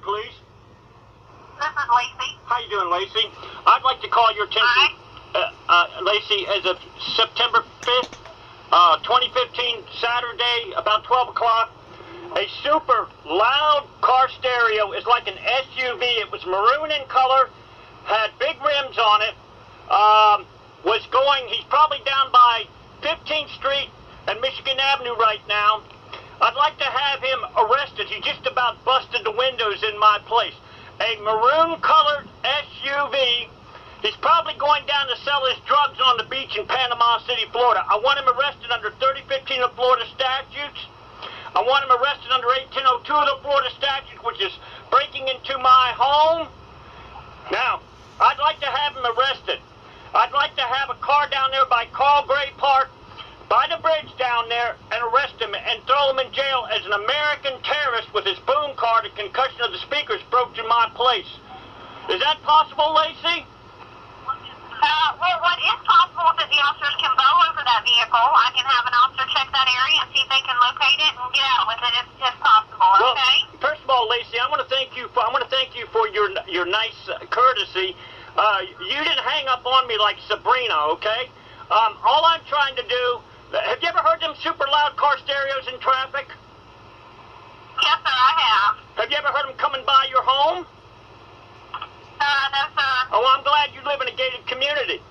please? This is Lacey. How you doing, Lacey? I'd like to call your attention, Lacey, as of September 5th, 2015, Saturday, about 12 o'clock, a super loud car stereo. Is like an SUV. It was maroon in color, had big rims on it, was going, he's probably down by 15th Street and Michigan Avenue right now. I'd like to have him arrested. He just about busted the windows in my place. A maroon-colored SUV. He's probably going down to sell his drugs on the beach in Panama City, Florida. I want him arrested under 3015 of Florida statutes. I want him arrested under 1802 of the Florida statute, which is breaking into my home. Now, I'd like to have him arrested. I'd like to have a car down there by Carl Gray Park, by the bridge down there, and arrest him and throw him in jail as an American terrorist with his boom car. The concussion of the speakers broke in my place. Is that possible, Lacey? Well, what is possible is that the officers can bow over that vehicle. I can have an officer check that area and see if they can locate it and get out with it if possible. Well, okay. First of all, Lacey, I want to thank you for your nice courtesy. You didn't hang up on me like Sabrina, okay? All I'm trying to do. Have you ever heard them super loud car stereos in traffic? Yes, sir, I have. Have you ever heard them coming by your home? No, sir. Oh, I'm glad you live in a gated community.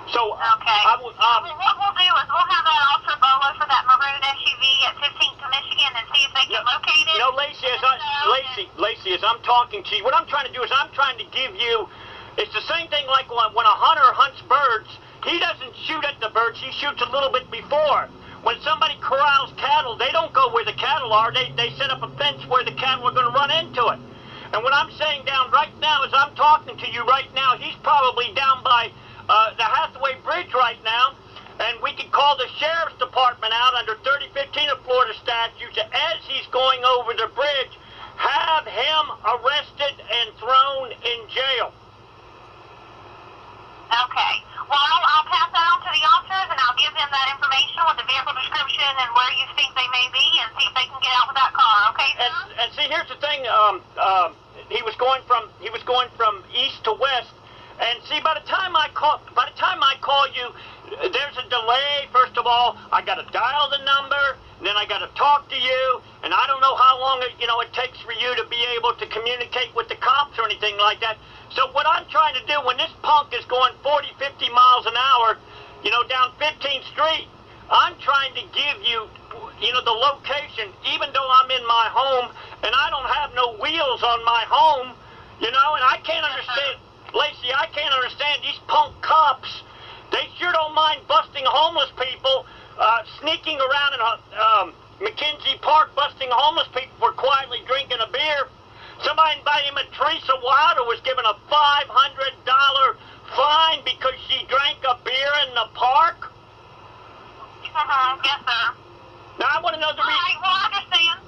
So, okay. What we'll do is we'll have that officer bow over that maroon SUV at 15th to Michigan and see if they can locate it. No, Lacey, Lacey, as I'm talking to you, what I'm trying to do is I'm trying to give you, it's the same thing like when a hunter hunts birds. He doesn't shoot at the birds, he shoots a little bit before. When somebody corrals cattle, they don't go where the cattle are, they set up a fence where the cattle are going to run into it. And what I'm saying down right now, as I'm talking to you right now, he's probably down by the Hathaway Bridge right now, and we could call the Sheriff's Department out under 3015 of Florida statutes as he's going over the bridge, have him arrested and thrown in jail. Okay. Well, I'll pass that on to the officers, and I'll give them that information with the vehicle description and where you think they may be, and see if they can get out with that car. Okay, sir? And see, here's the thing. He was going from east to west, and see, by the time I call you, there's a delay. First of all, I got to dial the number, and then I got to talk to you, and I don't know how long it takes for you to be able to communicate with the cops or anything like that. So what I'm trying to do, when this punk is going 40, 50 miles an hour, down 15th Street, I'm trying to give you, the location, even though I'm in my home, and I don't have no wheels on my home, and I can't understand, Lacey, I can't understand these punk cops. They sure don't mind busting homeless people, sneaking around in McKenzie Park, busting homeless people for quietly drinking a beer. Somebody by the name of Teresa Wilder was given a $500 fine because she drank a beer in the park. Yes, sir. Now, I want to know the reason. All right, well, I understand.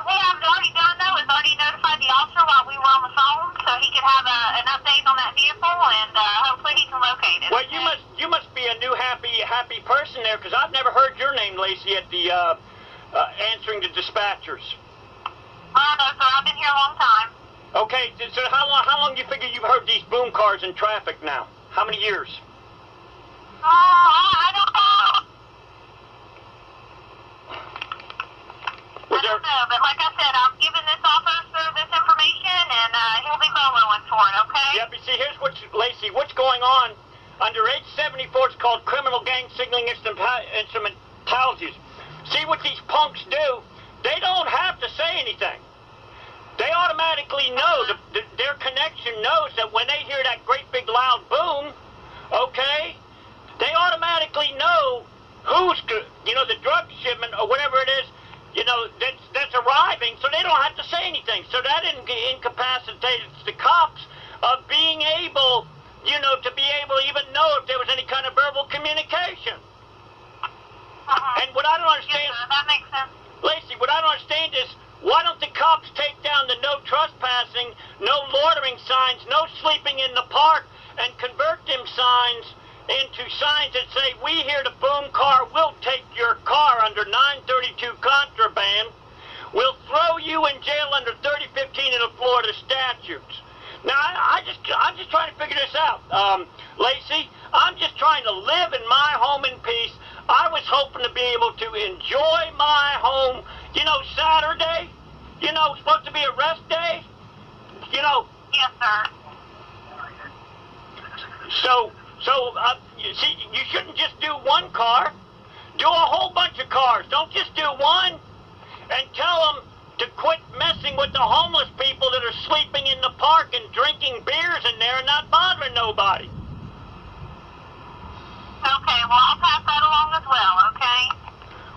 What I've already done, though, is already notified the officer while we were on the phone, so he could have an update on that vehicle, and hopefully he can locate it. Well, you must be a new happy person there, because I've never heard your name, Lacey, at the answering the dispatchers. No, sir, I've been here a long time. Okay, so how long do you figure you've heard these boom cars in traffic now? How many years? I don't know. I don't know, but like I said, I'm giving this officer this information, and he'll be following for it, okay? Yeah, but see, here's Lacey, what's going on under 874, it's called criminal gang signaling instrumentalities. See what these punks do? They don't have to say anything. They automatically know, their connection knows that when they hear that great big loud boom, okay, they automatically know who's, the drug shipment or whatever it is, that's arriving, so they don't have to say anything. So that incapacitates the cops of being able, to be able to even know if there was any kind of verbal communication. And what I don't understand... Yes, sir, that makes sense. Lacey, what I don't understand is, why don't the cops take down the no trespassing, no loitering signs, no sleeping in the park, and convert them signs into signs that say, we here the boom car will take your car under 932 contraband. We'll throw you in jail under 3015 of the Florida statutes. Now, I'm just trying to figure this out, Lacey. I'm just trying to live in my home in peace. I was hoping to be able to enjoy my home, Saturday, supposed to be a rest day, Yes, sir. So, you see, you shouldn't just do one car. Do a whole bunch of cars. Don't just do one. And tell them to quit messing with the homeless people that are sleeping in the park and drinking beers in there and not bothering nobody. Okay, well, I'll pass that along as well, okay?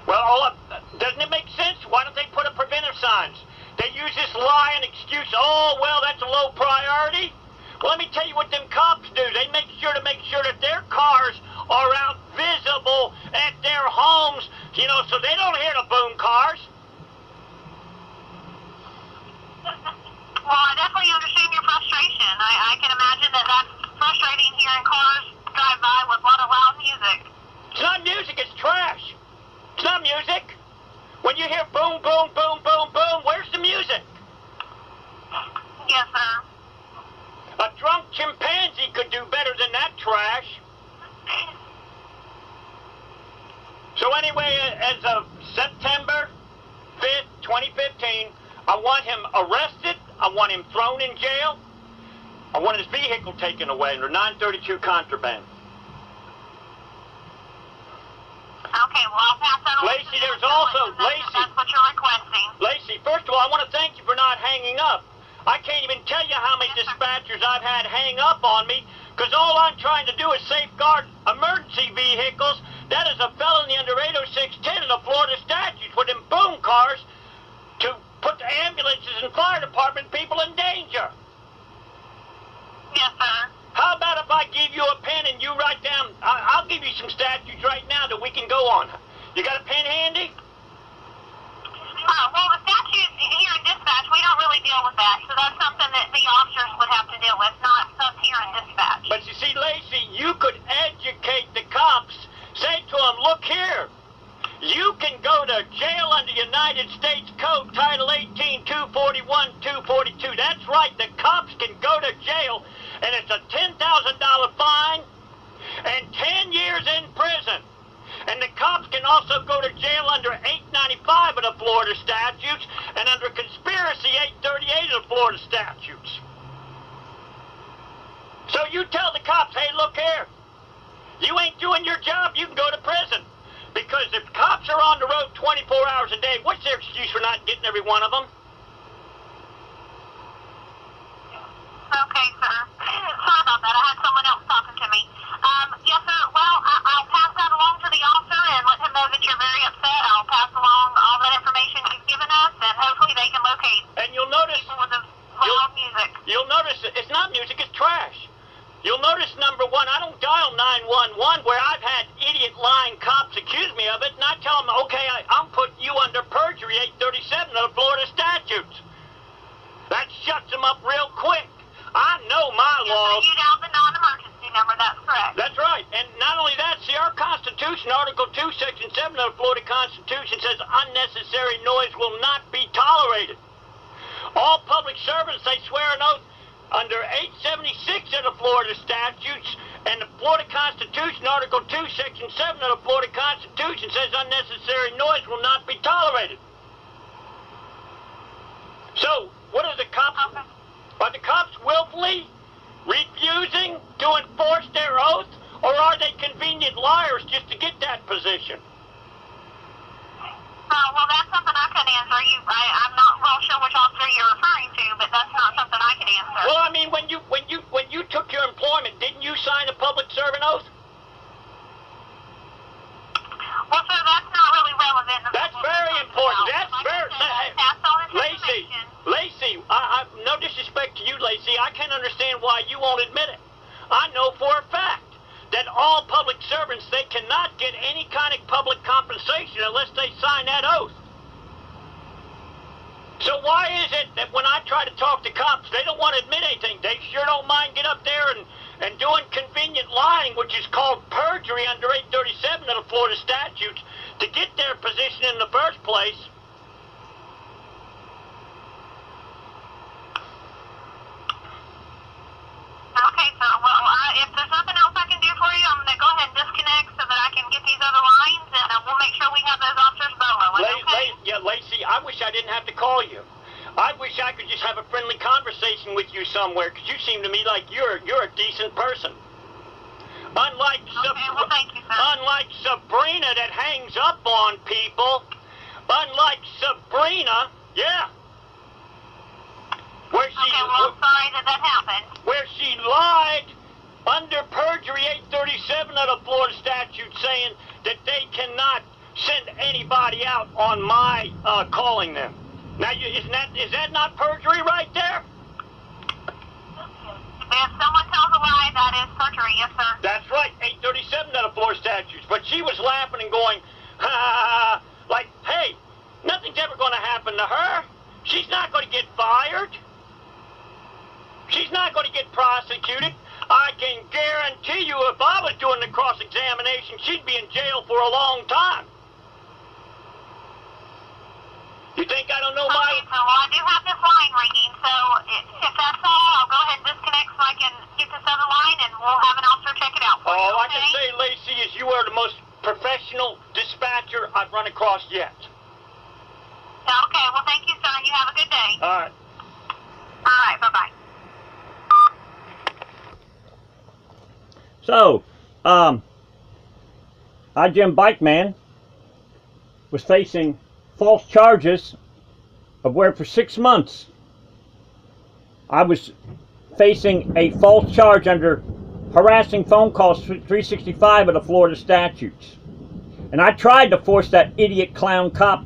Well, doesn't it make sense? Why don't they put up preventive signs? They use this lying excuse, oh, well, that's a low priority. Well, let me tell you what them cops do. They make sure that their cars are out visible at their homes, so they don't hear the boom cars. Well, I definitely understand your frustration. I can imagine that that's frustrating hearing cars drive by with a lot of loud music. It's not music, it's trash. It's not music. When you hear boom, boom, boom, boom, boom, where's the music? Yes, sir. A drunk chimpanzee could do better than that trash. So anyway, as of September 5th, 2015, I want him arrested. I want him thrown in jail. I want his vehicle taken away under 932 contraband. Okay, well, I'll pass that along. Lacey, there's also, Lacey. That's what you're requesting. Lacey, first of all, I want to thank you for not hanging up. I can't even tell you how many dispatchers I've had hang up on me, because all I'm trying to do is safeguard emergency vehicles. That is a felony under 80610 of the Florida statutes with them boom cars to put the ambulances and fire department people in danger. Yes, sir. How about if I give you a pen and you write down, I'll give you some statutes right now that we can go on. You got a pen handy? Well, the statutes here in dispatch, we don't really deal with that, so that's something that the officers would have to deal with, not us here in dispatch. But you see, Lacey, you could educate the cops. Say to them, look here, you can go to jail under United States Code Title 18, 241, 242. That's right, the cops can go to jail, and it's a $10,000 fine and 10 years in prison. And the cops can also go to jail under 895 of the Florida statutes and under conspiracy 838 of the Florida statutes. So you tell the cops, hey, look here, you ain't doing your job, you can go to prison. Because if cops are on the road 24 hours a day, what's their excuse for not getting every one of them? Okay, sir. Sorry about that. I had someone else talking to me. Yes, sir. Well, I'll pass that along to the officer and let him know that you're very upset. I'll pass along all that information you've given us, and hopefully they can locate And you'll notice, people with the loud music. you'll notice it's not music, it's trash. You'll notice, number one, I don't dial 911 where I've had idiot lying cops accuse me of it, and I tell them, okay, I'm putting you under perjury 837 of the Florida statutes. That shuts them up real quick. I know my laws. You dialed the non-emergency number, that's correct. That's right. And not only that, see, our Constitution, Article 2, Section 7 of the Florida Constitution says unnecessary noise will not be tolerated. All public servants, they swear an oath under 876 of the Florida statutes, and the Florida Constitution, Article 2, Section 7 of the Florida Constitution says unnecessary noise will not be tolerated. So, what are the cops? Okay. Are the cops willfully refusing to enforce their oath, or are they convenient liars just to get that position? Well, that's something I couldn't answer. I'm not real sure which officer you're referring to, but that's not something I can answer. Well, I mean, when you took your employment, didn't you sign a public servant oath? Well, sir, that's not really relevant. That's very important. That's very. Lacey, I no disrespect to you, Lacey. I can't understand why you won't admit it. I know for a fact that all public servants, they cannot get any kind of public compensation unless they sign that oath. So why is it that when I try to talk to cops, they don't want to admit anything? They sure don't mind get up there and doing convenient lying, which is called perjury under 837 of the Florida statutes, to get their position in the first place. didn't have to call you. I wish I could just have a friendly conversation with you somewhere, because you seem to me like you're a decent person. Unlike thank you, sir. Unlike Sabrina that hangs up on people. Unlike Sabrina, yeah. Where she, I'm sorry that happened. Where she lied under perjury 837 of the Florida statute, saying that they cannot send anybody out on my calling them. Now, is that not perjury right there? If someone tells a lie, that is perjury, yes, sir. That's right, 837 of the Florida statutes. But she was laughing and going, ha, like, hey, nothing's ever going to happen to her. She's not going to get fired. She's not going to get prosecuted. I can guarantee you if I was doing the cross-examination, she'd be in jail for a long time. You think I don't know my... Okay, so I do have this line ringing, so if that's all, I'll go ahead and disconnect so I can get this other line, and we'll have an officer check it out for you, All I okay? can say, Lacey, is you are the most professional dispatcher I've run across yet. Okay, well, thank you, sir, and you have a good day. All right. All right, bye-bye. So, Jimbikeman was facing false charges of where for 6 months I was facing a false charge under harassing phone calls 365 of the Florida statutes. And I tried to force that idiot clown cop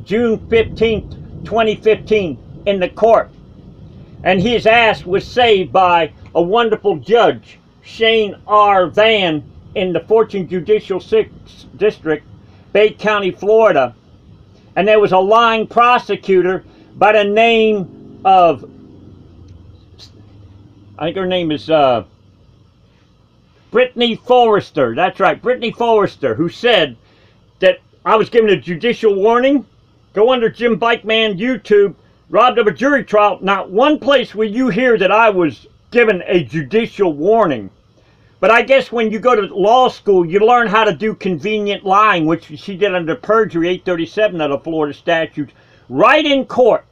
June 15th, 2015 in the court. And his ass was saved by a wonderful judge, Shane R. Van, in the Fortune Judicial District, Bay County, Florida. And there was a lying prosecutor by the name of, I think her name is Brittany Forrester. That's right, Brittany Forrester, who said that I was given a judicial warning. Go under Jimbikeman YouTube, robbed of a jury trial. Not one place will you hear that I was given a judicial warning. But I guess when you go to law school, you learn how to do convenient lying, which she did under perjury 837 of the Florida statutes, right in court.